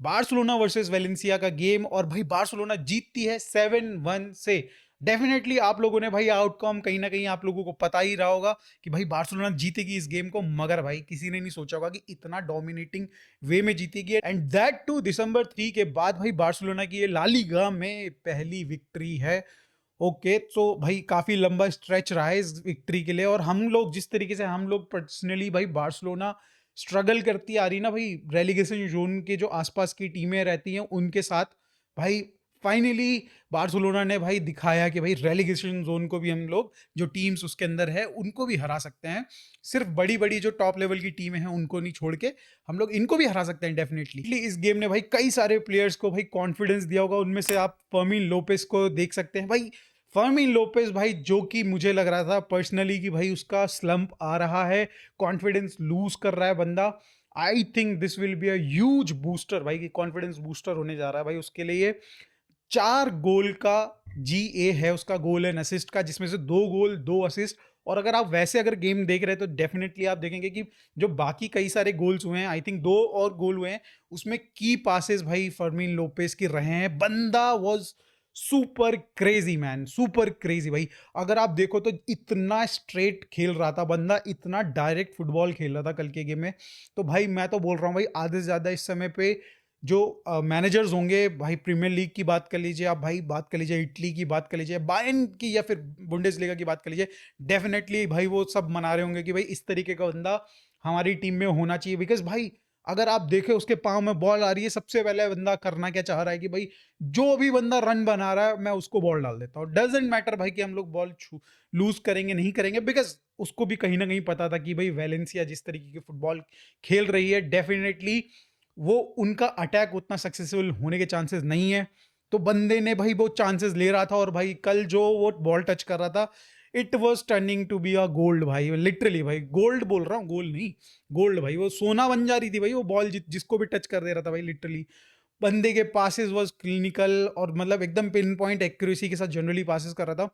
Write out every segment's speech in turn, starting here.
Barcelona versus Valencia का game, और भाई बार्सिलोना जीतती है 7-1 से। डेफिनेटली आप लोगों ने भाई आउटकम कहीं ना कहीं आप लोगों को पता ही रहा होगा कि भाई बार्सिलोना जीतेगी इस गेम को, मगर भाई किसी ने नहीं सोचा होगा कि इतना डोमिनेटिंग वे में जीतेगी, एंड दैट टू दिसंबर 3 के बाद भाई बार्सिलोना की ये ला लीगा में पहली विक्ट्री है। ओके, तो भाई काफी लंबा स्ट्रेच रहा है इस विक्ट्री के लिए, और हम लोग जिस तरीके से हम लोग पर्सनली भाई बार्सिलोना स्ट्रगल करती आ रही ना भाई रेलिगेशन जोन के जो आसपास की टीमें रहती हैं उनके साथ, भाई फाइनली बार्सिलोना ने भाई दिखाया कि भाई रेलिगेशन जोन को भी हम लोग जो टीम्स उसके अंदर है उनको भी हरा सकते हैं। सिर्फ बड़ी बड़ी जो टॉप लेवल की टीमें हैं उनको नहीं छोड़ के हम लोग इनको भी हरा सकते हैं डेफिनेटली। इस गेम ने भाई कई सारे प्लेयर्स को भाई कॉन्फिडेंस दिया होगा, उनमें से आप फर्मीन लोपेस को देख सकते हैं भाई। फर्मीन लोपेस भाई, जो कि मुझे लग रहा था पर्सनली कि भाई उसका स्लंप आ रहा है, कॉन्फिडेंस लूज कर रहा है बंदा। I think this will be a huge booster भाई, कि कॉन्फिडेंस बूस्टर होने जा रहा है भाई उसके लिए। 4 गोल का GA है उसका, गोल एंड असिस्ट का, जिसमें से 2 गोल 2 असिस्ट। और अगर आप वैसे अगर गेम देख रहे हैं तो डेफिनेटली आप देखेंगे कि जो बाकी कई सारे गोल्स हुए हैं, आई थिंक 2 और गोल हुए हैं, उसमें की पासेस भाई फर्मीन लोपेस के रहे हैं। बंदा was super crazy man, super crazy भाई। अगर आप देखो तो इतना स्ट्रेट खेल रहा था बंदा, इतना डायरेक्ट फुटबॉल खेल रहा था कल के गेम में। तो भाई मैं तो बोल रहा हूँ भाई, आधे से ज्यादा इस समय पे जो मैनेजर्स होंगे भाई, प्रीमियर लीग की बात कर लीजिए आप भाई, बात कर लीजिए इटली की, बात कर लीजिए बायर्न की, या फिर बुंडेसलीगा की बात कर लीजिए, डेफिनेटली भाई वो सब मना रहे होंगे कि भाई इस तरीके का बंदा हमारी टीम में होना चाहिए। बिकॉज भाई अगर आप देखें उसके पाँव में बॉल आ रही है, सबसे पहले बंदा करना क्या चाह रहा है कि भाई जो भी बंदा रन बना रहा है मैं उसको बॉल डाल देता हूँ। डजेंट मैटर भाई कि हम लोग बॉल लूज करेंगे नहीं करेंगे, बिकॉज उसको भी कहीं ना कहीं पता था कि भाई वेलेंसिया जिस तरीके की फुटबॉल खेल रही है, डेफिनेटली वो उनका अटैक उतना सक्सेसफुल होने के चांसेस नहीं है। तो बंदे ने भाई वो चांसेस ले रहा था, और भाई कल जो वो बॉल टच कर रहा था, it was turning to be a gold भाई, लिटरली भाई गोल्ड बोल रहा हूँ, गोल्ड नहीं, गोल्ड भाई। वो सोना बन जा रही थी भाई वो बॉल, जिसको भी टच कर दे रहा था भाई लिटरली। बंदे के पासेस वाज क्लिनिकल, और मतलब एकदम पिन पॉइंट एक्यूरेसी के साथ जनरली पासेस कर रहा था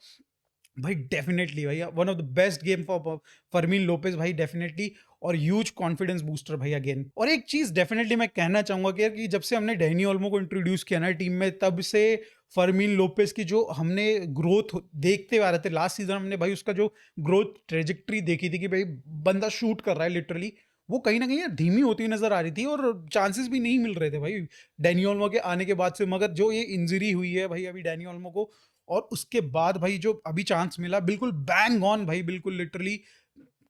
भाई। डेफिनेटली भाई one of the best game for फर्मीन Lopez भाई, डेफिनेटली। और ह्यूज कॉन्फिडेंस बूस्टर भाई अगेन। और एक चीज डेफिनेटली मैं कहना चाहूंगा कि यार, कि जब से हमने डैनी ओल्मो को इंट्रोड्यूस किया ना टीम में, तब से फर्मीन लोपेज की जो हमने ग्रोथ देखते आ रहे थे, लास्ट सीजन हमने भाई उसका जो ग्रोथ ट्रेजेक्ट्री देखी थी कि भाई बंदा शूट कर रहा है लिटरली, वो कहीं ना कहीं यार धीमी होती हुई नजर आ रही थी, और चांसेस भी नहीं मिल रहे थे भाई डैनी ओल्मो के आने के बाद से। मगर जो ये इंजरी हुई है भाई अभी डैनी ओल्मो को, और उसके बाद भाई जो अभी चांस मिला, बिल्कुल बैंग ऑन भाई, बिल्कुल लिटरली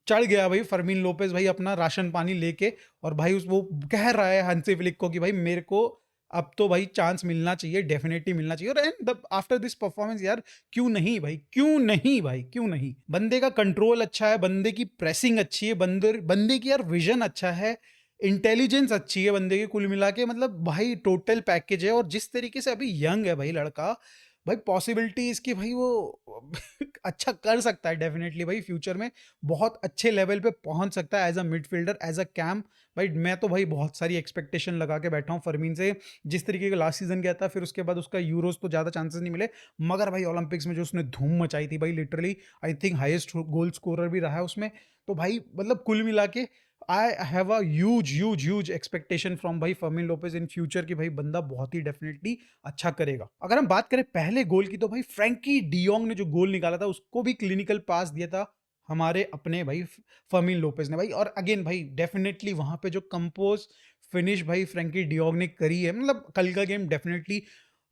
चढ़ गया भाई फर्मीन लोपेज भाई अपना राशन पानी लेके। और भाई उस वो कह रहा है हंसी फ्लिक को कि भाई मेरे को अब तो भाई चांस मिलना चाहिए, डेफिनेटली मिलना चाहिए। और एंड आफ्टर दिस परफॉर्मेंस यार, क्यों नहीं भाई, क्यों नहीं भाई, क्यों नहीं। बंदे का कंट्रोल अच्छा है, बंदे की प्रेसिंग अच्छी है, बंदे बंदे की यार विजन अच्छा है, इंटेलिजेंस अच्छी है बंदे की, कुल मिला के मतलब भाई टोटल पैकेज है। और जिस तरीके से अभी यंग है भाई लड़का, भाई पॉसिबिलिटी इसकी भाई वो अच्छा कर सकता है डेफिनेटली भाई, फ्यूचर में बहुत अच्छे लेवल पे पहुंच सकता है as a midfielder, as a CAM. भाई मैं तो भाई बहुत सारी एक्सपेक्टेशन लगा के बैठा हूँ फरमीन से, जिस तरीके का लास्ट सीजन गया था, फिर उसके बाद उसका यूरोस तो ज़्यादा चांसेस नहीं मिले, मगर भाई ओलंपिक्स में जो उसने धूम मचाई थी भाई literally, I think highest goal scorer भी रहा है उसमें। तो भाई मतलब कुल मिला के I have a huge expectation from भाई फर्मिन लोपेज इन फ्यूचर की, भाई बंदा बहुत ही डेफिनेटली अच्छा करेगा। अगर हम बात करें पहले गोल की, तो भाई फ्रैंकी डियोंग ने जो गोल निकाला था उसको भी क्लिनिकल पास दिया था हमारे अपने भाई फर्मिन लोपेज ने भाई। और अगेन भाई डेफिनेटली वहां पे जो कंपोज फिनिश भाई फ्रैंकी डियोंग ने करी है, मतलब कल का गेम डेफिनेटली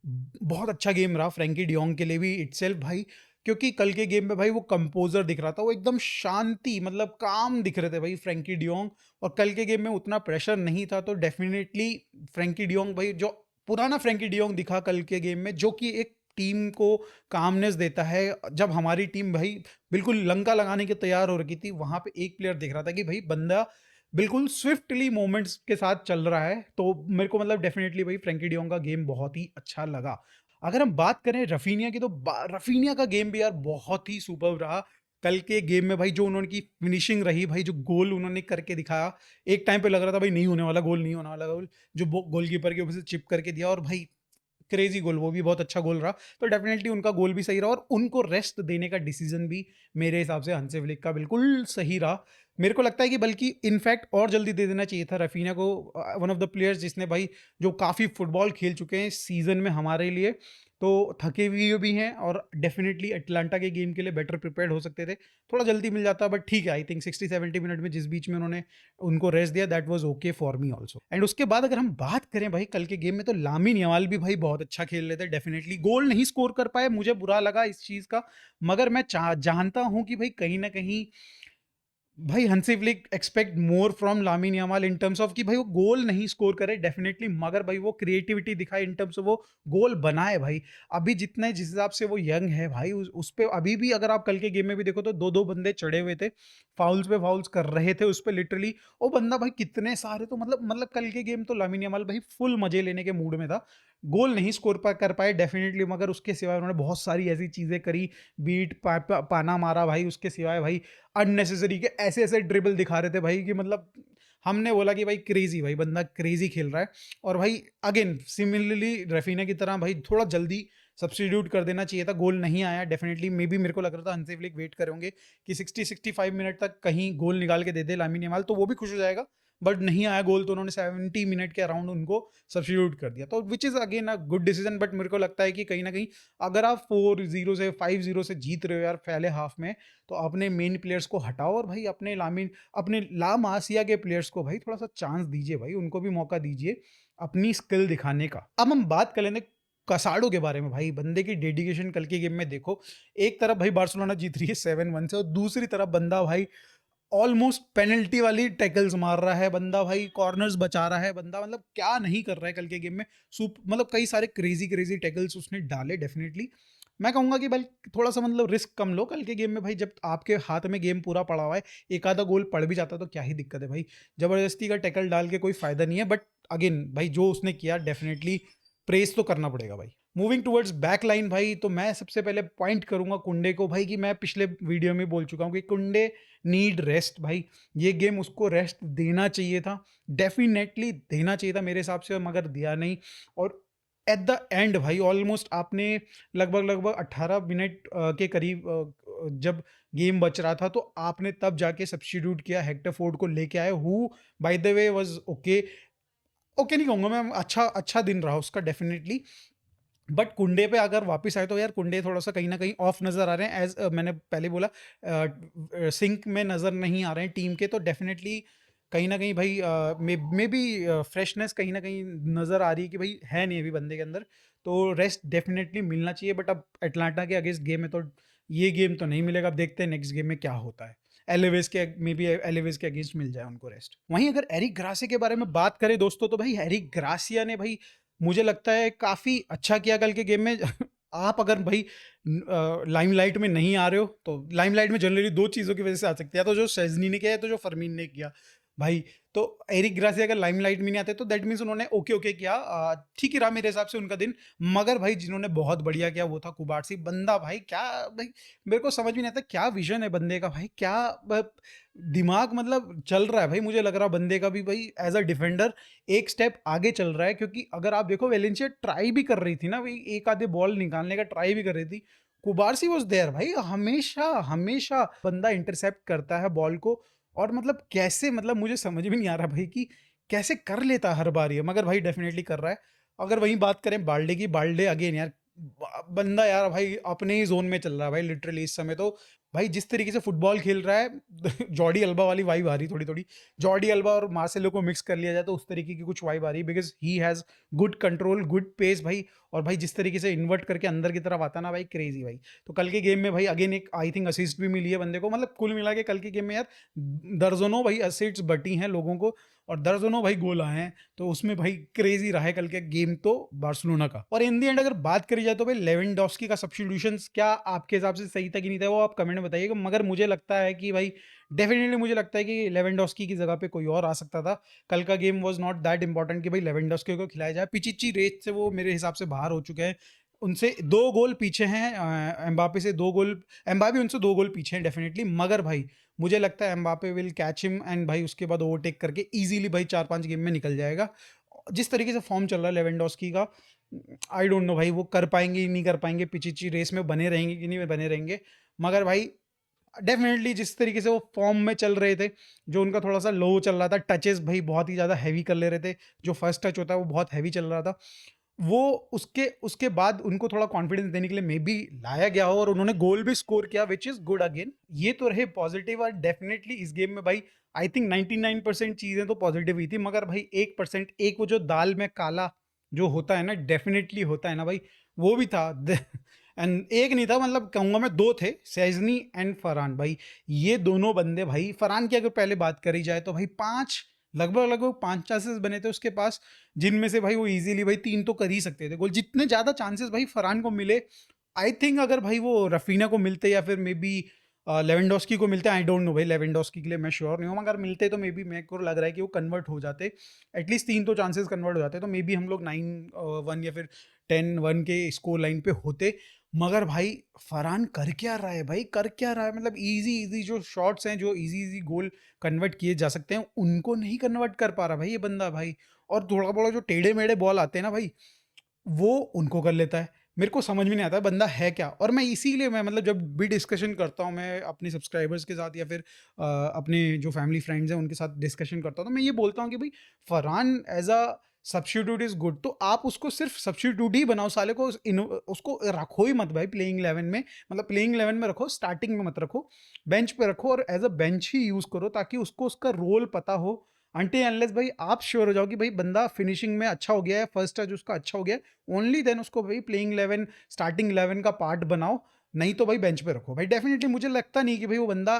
बहुत अच्छा गेम रहा फ्रैंकी डियोंग के लिए भी इटसेल्फ भाई। क्योंकि कल के गेम में भाई वो कंपोजर दिख रहा था, वो एकदम शांति मतलब काम दिख रहे थे भाई फ्रैंकी डियोंग। और कल के गेम में उतना प्रेशर नहीं था, तो डेफिनेटली फ्रैंकी डियोंग भाई, जो पुराना फ्रैंकी डियोंग दिखा कल के गेम में, जो कि एक टीम को कामनेस देता है। जब हमारी टीम भाई बिल्कुल लंका लगाने के तैयार हो रखी थी, वहां पे एक प्लेयर दिख रहा था कि भाई बंदा बिल्कुल स्विफ्टली मोमेंट्स के साथ चल रहा है। तो मेरे को मतलब डेफिनेटली भाई फ्रैंकी डियोंग का गेम बहुत ही अच्छा लगा। अगर हम बात करें रफीनिया की, तो रफीनिया का गेम भी यार बहुत ही सुपर रहा कल के गेम में भाई। जो उन्होंने की फिनिशिंग रही भाई, जो गोल उन्होंने करके दिखाया, एक टाइम पे लग रहा था भाई नहीं होने वाला गोल, नहीं होने वाला गोल, जो गोलकीपर के ऊपर से चिप करके दिया, और भाई क्रेजी गोल, वो भी बहुत अच्छा गोल रहा। तो डेफिनेटली उनका गोल भी सही रहा और उनको रेस्ट देने का डिसीजन भी मेरे हिसाब से हंसी फ्लिक का बिल्कुल सही रहा। मेरे को लगता है कि बल्कि इनफैक्ट और जल्दी दे देना चाहिए था रफीना को, वन ऑफ द प्लेयर्स जिसने भाई जो काफ़ी फुटबॉल खेल चुके हैं इस सीज़न में हमारे लिए, तो थके हुए भी हैं और डेफिनेटली अटलांटा के गेम के लिए बेटर प्रिपेयर्ड हो सकते थे। थोड़ा जल्दी मिल जाता, बट ठीक है, आई थिंक 60-70 मिनट में जिस बीच में उन्होंने उनको रेस्ट दिया, that was okay for me also. And उसके बाद अगर हम बात करें भाई कल के गेम में, तो लामिन यमाल भी भाई बहुत अच्छा खेल रहे थे। डेफिनेटली गोल नहीं स्कोर कर पाए, मुझे बुरा लगा इस चीज़ का, मगर मैं जानता हूँ कि भाई कहीं ना कहीं भाई हंसी flick expect more from Lamine Yamal in terms of कि भाई वो गोल नहीं स्कोर करे डेफिनेटली, मगर भाई वो क्रिएटिविटी दिखाए इन टर्म्स ऑफ वो गोल बनाए भाई। अभी जितने जिस हिसाब से वो यंग है भाई, उस पे अभी भी अगर आप कल के गेम में भी देखो तो दो दो बंदे चढ़े हुए थे, फाउल्स पे फाउल्स कर रहे थे उस पे लिटरली। वो बंदा भाई कितने सारे, तो मतलब कल के गेम तो लामिन यामाल भाई फुल मजे लेने के मूड में था। गोल नहीं स्कोर कर पाए डेफिनेटली, मगर उसके सिवाय उन्होंने बहुत सारी ऐसी चीजें करी, बीट पाना मारा भाई, उसके सिवाय भाई अननेसेसरी के ऐसे ऐसे ड्रिबल दिखा रहे थे भाई कि मतलब हमने बोला कि भाई क्रेजी, भाई बंदा क्रेजी खेल रहा है। और भाई अगेन सिमिलरली रफीना की तरह भाई थोड़ा जल्दी सब्स्टिट्यूट कर देना चाहिए था, गोल नहीं आया डेफिनेटली। मे बी मेरे को लग रहा था हंसी फ्लिक वेट करेंगे कि 60-65 मिनट तक कहीं गोल निकाल के दे दे लामिन यमाल, तो वो भी खुश हो जाएगा, बट नहीं आया गोल, तो उन्होंने 70 मिनट के अराउंड उनको सब्स्टिट्यूट कर दिया, तो which is again a good decision. But मेरे को लगता है कि कहीं ना कहीं अगर आप 4-0 से 5-0 से जीत रहे हो यार पहले हाफ में, तो अपने मेन प्लेयर्स को हटाओ और भाई अपने ला मासिया के प्लेयर्स को भाई थोड़ा सा चांस दीजिए, भाई उनको भी मौका दीजिए अपनी स्किल दिखाने का। अब हम बात कर लेंगे कसाडो के बारे में। भाई बंदे की डेडिकेशन कल के गेम में देखो, एक तरफ भाई बार्सिलोना जीत रही है 7-1 से, और दूसरी तरफ बंदा भाई ऑलमोस्ट पेनल्टी वाली टैकल्स मार रहा है बंदा, भाई कॉर्नर्स बचा रहा है बंदा, मतलब क्या नहीं कर रहा है कल के गेम में। मतलब कई सारे क्रेजी क्रेजी टैकल्स उसने डाले डेफिनेटली। मैं कहूंगा कि भाई थोड़ा सा मतलब रिस्क कम लो कल के गेम में भाई, जब आपके हाथ में गेम पूरा पड़ा हुआ है, एक आधा गोल पड़ भी जाता तो क्या ही दिक्कत है भाई, जबरदस्ती का टैकल डाल के कोई फायदा नहीं है। बट अगेन भाई जो उसने किया डेफिनेटली प्रेस तो करना पड़ेगा भाई। मूविंग टुवर्ड्स बैक लाइन भाई, तो मैं सबसे पहले पॉइंट करूंगा कुंडे को भाई, कि मैं पिछले वीडियो में बोल चुका हूं कि कुंडे नीड रेस्ट भाई, ये गेम उसको रेस्ट देना चाहिए था, डेफिनेटली देना चाहिए था मेरे हिसाब से, मगर दिया नहीं। और एट द एंड भाई ऑलमोस्ट आपने लगभग 18 मिनट के करीब जब गेम बच रहा था, तो आपने तब जाके सब्स्टिट्यूट किया, हेक्टर फोर्ड को लेके आए, who by the way was okay. Okay नहीं कहूंगा मैं, अच्छा अच्छा दिन रहा उसका डेफिनेटली। बट कुंडे पे अगर वापस आए तो यार कुंडे थोड़ा सा कहीं ना कहीं ऑफ नजर आ रहे हैं, एज मैंने पहले बोला सिंक में नजर नहीं आ रहे हैं टीम के, तो डेफिनेटली कहीं ना कहीं भाई मे बी फ्रेशनेस कहीं ना कहीं नजर आ रही है कि भाई है नहीं अभी बंदे के अंदर, तो रेस्ट डेफिनेटली मिलना चाहिए। बट अब एटलांटा के अगेंस्ट गेम है, तो ये गेम तो नहीं मिलेगा, अब देखते हैं नेक्स्ट गेम में क्या होता है। एलेवेस के मे बी एलेवेस के अगेंस्ट मिल जाए उनको रेस्ट। वहीं अगर एरिक ग्रासिया के बारे में बात करें दोस्तों, तो भाई एरिक ग्रासिया ने भाई मुझे लगता है काफ़ी अच्छा किया कल के गेम में। आप अगर भाई लाइमलाइट में नहीं आ रहे हो, तो लाइमलाइट में जनरली दो चीज़ों की वजह से आ सकती है, या तो जो शेज़नी ने किया है, तो जो फरमीन ने किया भाई। तो एरिक ग्रासिया अगर लाइमलाइट में नहीं आते, तो दैट मीन्स उन्होंने ओके ओके किया, ठीक ही रहा मेरे हिसाब से उनका दिन। मगर भाई जिन्होंने बहुत बढ़िया किया वो था कुबार्सी बंदा, भाई क्या भाई, मेरे को समझ भी नहीं आता क्या विजन है बंदे का भाई, क्या दिमाग मतलब चल रहा है भाई। मुझे लग रहा है बंदे का भी भाई एज अ डिफेंडर एक स्टेप आगे चल रहा है, क्योंकि अगर आप देखो वेलेंसिया ट्राई भी कर रही थी ना भाई, एक आधे बॉल निकालने का ट्राई भी कर रही थी, कुबार्सी वाज देयर भाई, हमेशा हमेशा बंदा इंटरसेप्ट करता है बॉल को। और मतलब कैसे, मतलब मुझे समझ में नहीं आ रहा भाई कि कैसे कर लेता हर बार ये, मगर भाई डेफिनेटली कर रहा है। अगर वहीं बात करें बाल्डे की, बाल्डे अगेन यार बंदा यार भाई अपने ही जोन में चल रहा है भाई लिटरली इस समय तो। भाई जिस तरीके से फुटबॉल खेल रहा है जॉर्डी अल्बा वाली वाइब आ रही थोड़ी थोड़ी, जॉर्डी अल्बा और मार्सेलो को मिक्स कर लिया जाए तो उस तरीके की कुछ वाइब आ रही है, because he has good control, good pace भाई। और भाई जिस तरीके से इन्वर्ट करके अंदर की तरफ आता ना भाई, क्रेजी भाई। तो कल के गेम में भाई अगेन एक आई थिंक असिस्ट भी मिली है बंदे को, मतलब कुल मिला के कल के गेम में यार दर्जनों भाई असिस्ट्स बटी हैं लोगों को, और दर्जनों भाई गोल आए हैं, तो उसमें भाई क्रेजी रहा है कल के गेम तो बार्सिलोना का। और इन दी एंड अगर बात करी जाए तो भाई लेवेंडोस्की का सब्स्टिट्यूशन क्या आपके हिसाब से सही था कि नहीं था, वो आप कमेंट में बताइएगा। मगर मुझे लगता है कि भाई डेफिनेटली मुझे लगता है कि लेवेंडोस्की की जगह पे कोई और आ सकता था। कल का game was not that important कि भाई लेवेंडोस्की को खिलाया जाए, पिचिची रेस से वो मेरे हिसाब से बाहर हो चुके हैं, उनसे 2 गोल पीछे हैं, एम्बापे से 2 गोल, एम्बापे उनसे 2 गोल पीछे हैं डेफिनेटली। मगर भाई मुझे लगता है Mbappe will catch him, and भाई उसके बाद ओवरटेक करके इजीली भाई 4-5 गेम में निकल जाएगा। जिस तरीके से फॉर्म चल रहा है लेवेंडोस्की का, आई डोंट नो भाई वो कर पाएंगे नहीं कर पाएंगे, पिचिची रेस में बने रहेंगे कि नहीं बने रहेंगे, मगर भाई डेफिनेटली जिस तरीके से वो फॉर्म में चल रहे थे, जो उनका थोड़ा सा लो चल रहा था, टचेस भाई बहुत ही ज़्यादा हैवी कर ले रहे थे, जो फर्स्ट टच होता है वो बहुत हैवी चल रहा था, वो उसके उसके बाद उनको थोड़ा कॉन्फिडेंस देने के लिए मे बी लाया गया हो, और उन्होंने गोल भी स्कोर किया, विच इज गुड अगेन। ये तो रहे पॉजिटिव, और डेफिनेटली इस गेम में भाई आई थिंक 99% चीजें तो पॉजिटिव ही थी, मगर भाई 1%, एक वो जो दाल में काला जो होता है ना, डेफिनेटली होता है ना भाई, वो भी था। एंड एक नहीं था, मतलब कहूंगा मैं दो थे, सेजनी एंड फरहान भाई। ये दोनों बंदे भाई, फरहान की अगर पहले बात करी जाए तो भाई पांच, लगभग लगभग 5 चांसेस बने थे उसके पास, जिनमें से भाई वो इजीली भाई 3 तो कर ही सकते थे गोल। जितने ज्यादा चांसेस भाई फरहान को मिले, आई थिंक अगर भाई वो रफीना को मिलते या फिर मे बी लेवेंडोस्की को मिलते, आई डोंट नो भाई, लेवेंडोस्की के लिए मैं श्योर नहीं हूँ, मगर मिलते तो मे बी मेरे को लग रहा है कि वो कन्वर्ट हो जाते, एटलीस्ट 3 तो चांसेस कन्वर्ट हो जाते, तो मे बी हम लोग 9-1 या फिर 10-1 के स्कोर लाइन पे होते। मगर भाई फरहान कर क्या रहा है भाई, कर क्या रहा है, मतलब इजी इजी जो शॉट्स हैं, जो इजी इजी गोल कन्वर्ट किए जा सकते हैं, उनको नहीं कन्वर्ट कर पा रहा भाई ये बंदा भाई। और थोड़ा बड़ा जो टेढ़े मेढ़े बॉल आते हैं ना भाई, वो उनको कर लेता है। मेरे को समझ में नहीं आता बंदा है क्या। और मैं इसीलिए, मैं मतलब जब भी डिस्कशन करता हूँ मैं अपने सब्सक्राइबर्स के साथ या फिर अपने जो फैमिली फ्रेंड्स हैं उनके साथ डिस्कशन करता हूँ, तो मैं ये बोलता हूँ कि भाई Farhan as a substitute is good, तो आप उसको सिर्फ सब्स्टिट्यूट ही बनाओ साले को, उसको रखो ही मत भाई प्लेइंग 11 में, मतलब प्लेइंग 11 में रखो, स्टार्टिंग में मत रखो, बेंच पे रखो, और एज अ बेंच ही यूज करो, ताकि उसको उसका रोल पता हो, अनटिल अनलेस भाई आप श्योर हो जाओ कि भाई बंदा फिनिशिंग में अच्छा हो गया है, फर्स्ट टच उसका अच्छा हो गया है, ओनली देन उसको भाई प्लेइंग 11, स्टार्टिंग 11 का पार्ट बनाओ। नहीं तो भाई बेंच पे रखो भाई। डेफिनेटली मुझे लगता नहीं कि भाई वो बंदा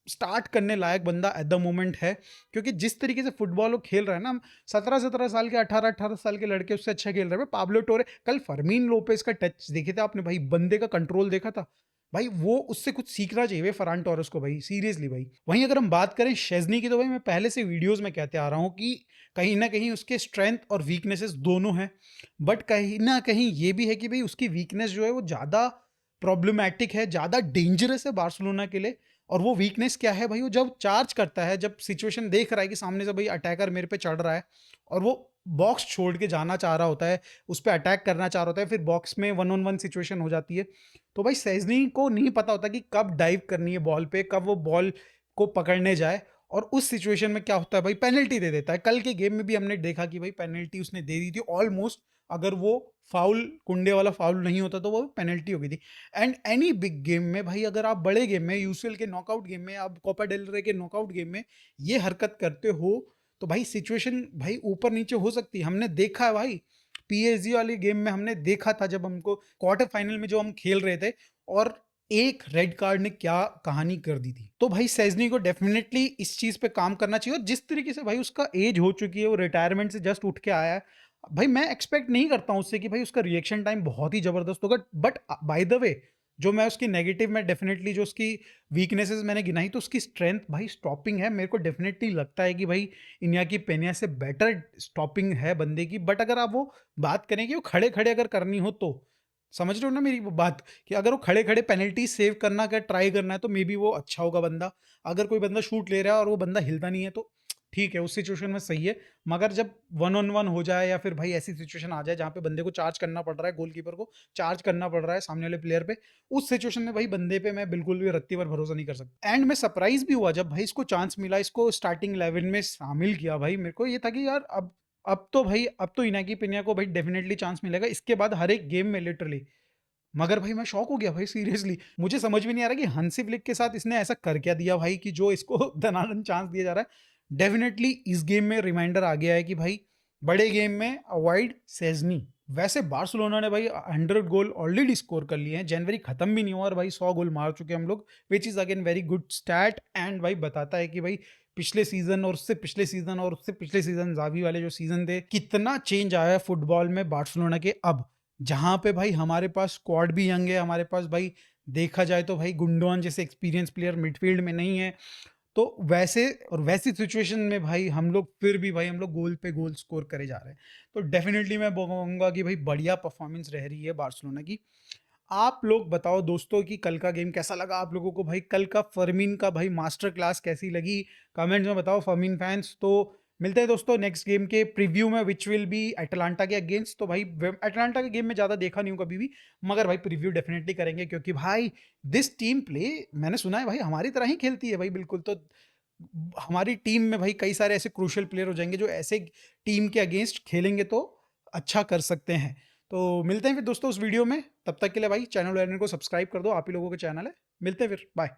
स्टार्ट करने लायक बंदा एट द मोमेंट है, क्योंकि जिस तरीके से फुटबॉल वो खेल रहा है ना, 17-17 साल के, 18-18 साल के लड़के उससे अच्छा खेल रहे हैं। पाब्लो टोरे, कल फर्मीन लोपेस का टच देखे थे आपने भाई, बंदे का कंट्रोल देखा था भाई, वो उससे कुछ सीखना चाहिए भाई फरान टोरेस को भाई, सीरियसली भाई। वहीं अगर हम बात करें शेजनी की, तो भाई मैं पहले से वीडियोस में कहते आ रहा हूँ कि कहीं ना कहीं उसके स्ट्रेंथ और वीकनेसेस दोनों हैं, बट कहीं ना कहीं ये भी है कि भाई उसकी वीकनेस जो है वो ज़्यादा प्रॉब्लमैटिक है, ज़्यादा डेंजरस है बार्सिलोना के लिए। और वो वीकनेस क्या है भाई, वो जब चार्ज करता है, जब सिचुएशन देख रहा है कि सामने से भाई अटैकर मेरे पे चढ़ रहा है, और वो बॉक्स छोड़ के जाना चाह रहा होता है, उस पर अटैक करना चाह रहा होता है, फिर बॉक्स में 1-on-1 सिचुएशन हो जाती है, तो भाई सेजनी को नहीं पता होता कि कब डाइव करनी है बॉल पे, कब वो बॉल को पकड़ने जाए, और उस सिचुएशन में क्या होता है भाई, पेनल्टी दे देता है। कल के गेम में भी हमने देखा कि भाई पेनल्टी उसने दे दी थी ऑलमोस्ट, अगर वो फाउल, कुंडे वाला फाउल नहीं होता तो वो पेनल्टी हो गई थी। एंड एनी बिग गेम में भाई, अगर आप बड़े गेम में, यूसीएल के नॉकआउट गेम में, आप कोपा डेल रे के नॉकआउट गेम में ये हरकत करते हो, तो भाई सिचुएशन भाई ऊपर नीचे हो सकती है। हमने देखा है भाई, पीएसजी वाली गेम में हमने देखा था, जब हमको क्वार्टर फाइनल में जो हम खेल रहे थे, और एक रेड कार्ड ने क्या कहानी कर दी थी। तो भाई सेजनी को डेफिनेटली इस चीज पे काम करना चाहिए, और जिस तरीके से भाई उसका एज हो चुकी है, वो रिटायरमेंट से जस्ट उठ के आया है भाई, मैं एक्सपेक्ट नहीं करता हूं उससे कि भाई उसका रिएक्शन टाइम बहुत ही जबरदस्त होगा। बट बाय द वे, जो मैं उसकी नेगेटिव में डेफिनेटली जो उसकी वीकनेसेस मैंने गिनाई, तो उसकी स्ट्रेंथ भाई स्टॉपिंग है। मेरे को डेफिनेटली लगता है कि भाई इनियाकी पेनिया से बेटर स्टॉपिंग है बंदे की। बट अगर आप वो बात करें कि वो खड़े खड़े अगर करनी हो, तो समझ रहे हो ना मेरी वो बात, कि अगर वो खड़े खड़े पेनल्टी सेव करना का ट्राई करना है, तो मे बी वो अच्छा होगा बंदा। अगर कोई बंदा शूट ले रहा है और वो बंदा हिलता नहीं है, तो ठीक है, उस सिचुएशन में सही है। मगर जब 1-on-1 हो जाए, या फिर भाई ऐसी सिचुएशन आ जाए जहाँ पे बंदे को चार्ज करना पड़ रहा है, गोलकीपर को चार्ज करना पड़ रहा है सामने वाले प्लेयर पे, उस सिचुएशन में भाई बंदे पे मैं बिल्कुल भी रत्ती भर भरोसा नहीं कर सकता। एंड मैं सरप्राइज भी हुआ जब भाई इसको चांस मिला, इसको स्टार्टिंग 11 में शामिल किया भाई। मेरे को ये था कि यार अब तो भाई, अब तो इनाकी पिनिया को भाई डेफिनेटली चांस मिलेगा इसके बाद हर एक गेम में लिटरली। मगर भाई मैं शॉक हो गया भाई, सीरियसली मुझे समझ में नहीं आ रहा कि हंसी फ्लिक के साथ इसने ऐसा कर क्या दिया भाई, कि जो इसको धनाधन चांस दिया जा रहा है। डेफिनेटली इस गेम में रिमाइंडर आ गया है कि भाई बड़े गेम में अवॉइड सेजनी। वैसे बार्सिलोना ने भाई 100 गोल ऑलरेडी स्कोर कर लिए हैं, जनवरी खत्म भी नहीं हुआ और भाई 100 गोल मार चुके हैं हम लोग, which is again very good stat. And भाई बताता है कि भाई पिछले सीजन और उससे पिछले सीजन और उससे पिछले सीजन, जावी वाले जो सीजन थे, कितना चेंज आया है फुटबॉल में बार्सिलोना के अब। जहाँ पे भाई हमारे पास स्क्वाड भी यंग है, हमारे पास भाई देखा जाए तो भाई गुंडोन जैसे एक्सपीरियंस प्लेयर मिडफील्ड में नहीं है, तो वैसे और वैसी सिचुएशन में भाई हम लोग फिर भी भाई हम लोग गोल पे गोल स्कोर करे जा रहे हैं। तो डेफिनेटली मैं बोलूँगा कि भाई बढ़िया परफॉर्मेंस रह रही है बार्सिलोना की। आप लोग बताओ दोस्तों कि कल का गेम कैसा लगा आप लोगों को, भाई कल का फर्मीन का भाई मास्टर क्लास कैसी लगी, कमेंट्स में बताओ फर्मीन फैंस। तो मिलते हैं दोस्तों नेक्स्ट गेम के प्रीव्यू में, विच विल बी अटलांटा के अगेंस्ट। तो भाई अटलांटा के गेम में ज़्यादा देखा नहीं हूँ कभी भी, मगर भाई प्रीव्यू डेफिनेटली करेंगे, क्योंकि भाई दिस टीम प्ले, मैंने सुना है भाई हमारी तरह ही खेलती है भाई बिल्कुल। तो हमारी टीम में भाई कई सारे ऐसे क्रूशियल प्लेयर हो जाएंगे जो ऐसे टीम के अगेंस्ट खेलेंगे तो अच्छा कर सकते हैं। तो मिलते हैं फिर दोस्तों उस वीडियो में, तब तक के लिए भाई चैनल वैनल को सब्सक्राइब कर दो, आप ही लोगों का चैनल है। मिलते हैं फिर, बाय।